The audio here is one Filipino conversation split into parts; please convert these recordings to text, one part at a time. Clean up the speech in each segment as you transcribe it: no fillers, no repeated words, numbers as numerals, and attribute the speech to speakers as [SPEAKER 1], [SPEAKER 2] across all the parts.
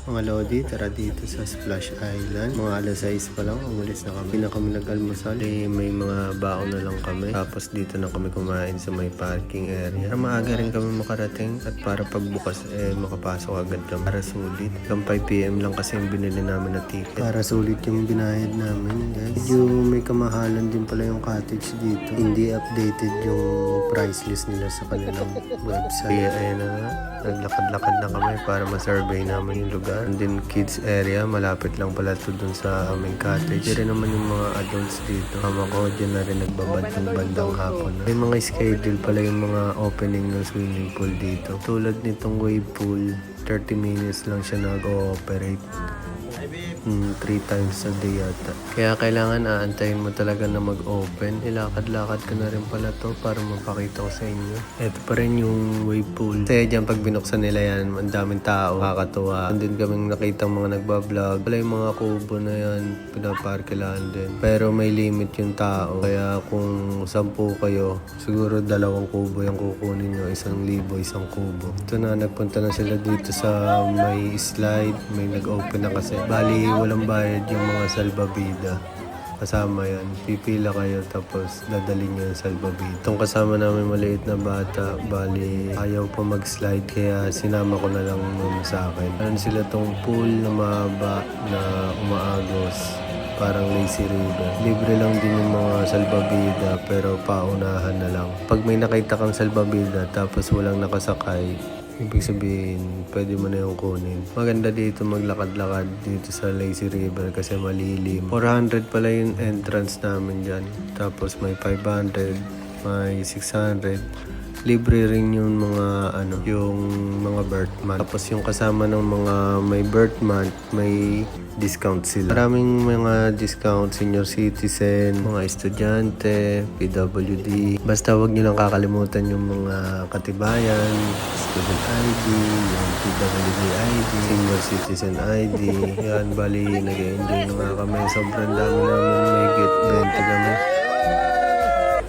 [SPEAKER 1] Mga Lodi, tara dito sa Splash Island. Mga alas 6 pa lang, umalis na kami. Hindi na kami nag-almusal. May mga baon na lang kami. Tapos dito na kami kumain sa may parking area. Para maaga rin kami makarating at para pagbukas makapasok agad kami. Para sulit. Hanggang 5 PM lang kasi yung binili namin na ticket. Para sulit yung binayad namin, guys. Medyo may kamahalan din pala yung cottage dito. Hindi updated yung price list nila sa kanilang website. Kaya ayan na nga. Naglakad-lakad na kami para ma-survey namin yung lugar. And then kids area, malapit lang pala to dun sa aming cottage. Hindi rin naman yung mga adults dito. Mama ko dyan na rin nagbabad ng bandang hapon na. May mga schedule pala yung mga opening ng swimming pool dito. Tulad nitong wave pool, 30 minutes lang siya nag-ooperate. 3 times a day yata. Kaya kailangan aantayin mo talaga na mag-open. Ilakad-lakad ka na rin pala to para mapakita ko sa inyo. Ito pa rin yung wave pool. Kasi dyan pag binuksan nila yan, ang daming tao, kakatuwa. Andun kaming nakita mga nagbablog. Wala yung mga kubo na yan, pinaparkilaan din. Pero may limit yung tao. Kaya kung 10 kayo, siguro 2 kubo yung kukunin nyo. 1,000, isang kubo. Ito na, nagpunta na sila dito sa may slide. May nag-open na kasi. Bali, walang bayad yung mga salbabida. Kasama yan. Pipila kayo tapos dadalhin nyo yung salbabida. Itong kasama namin maliit na bata, bali ayaw pa mag-slide kaya sinama ko na lang nun sa akin. Meron sila tong pool na mahaba na umaagos. Parang lazy river. Libre lang din yung mga salbabida pero paunahan na lang. Pag may nakita kang salbabida tapos walang nakasakay, ibig sabihin, pwede mo na yung kunin. Maganda dito maglakad-lakad dito sa Lazy River kasi malilim. 400 pala yung entrance namin dyan. Tapos may 500, may 600. Libre rin yung mga yung mga birth month. Tapos yung kasama ng mga may birth month, may discount sila. Maraming mga discount, senior citizen, mga estudyante, PWD. Basta wag nyo lang kakalimutan yung mga katibayan, student ID, yung PWD ID, senior citizen ID. Yan, bali, nag-enjoy na nga kami. Sobrang dami namin may get 20 kami.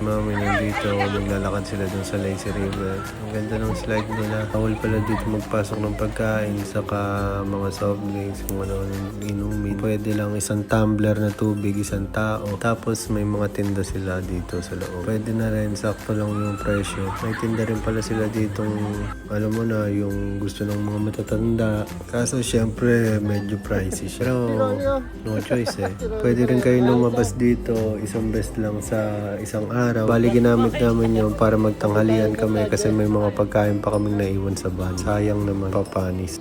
[SPEAKER 1] Mami nandito, naglalakad sila dun sa Lazy River. Ang ganda ng slide nila. Bawal pala dito magpasok ng pagkain, saka mga soft drinks, kung ano inumin. Pwede lang 1 tumbler na tubig, 1 tao. Tapos may mga tinda sila dito sa loob. Pwede na rin, sakto lang yung presyo. May tinda rin pala sila ditong, alam mo na, yung gusto ng mga matatanda. Kaso syempre, medyo pricey siya. Pero no choice eh. Pwede rin kayo lumabas dito, isang best lang sa isang araw. Bali ginamit namin yun para magtanghalian kami kasi may mga pagkain pa kaming naiwan sa van. Sayang naman, papanis.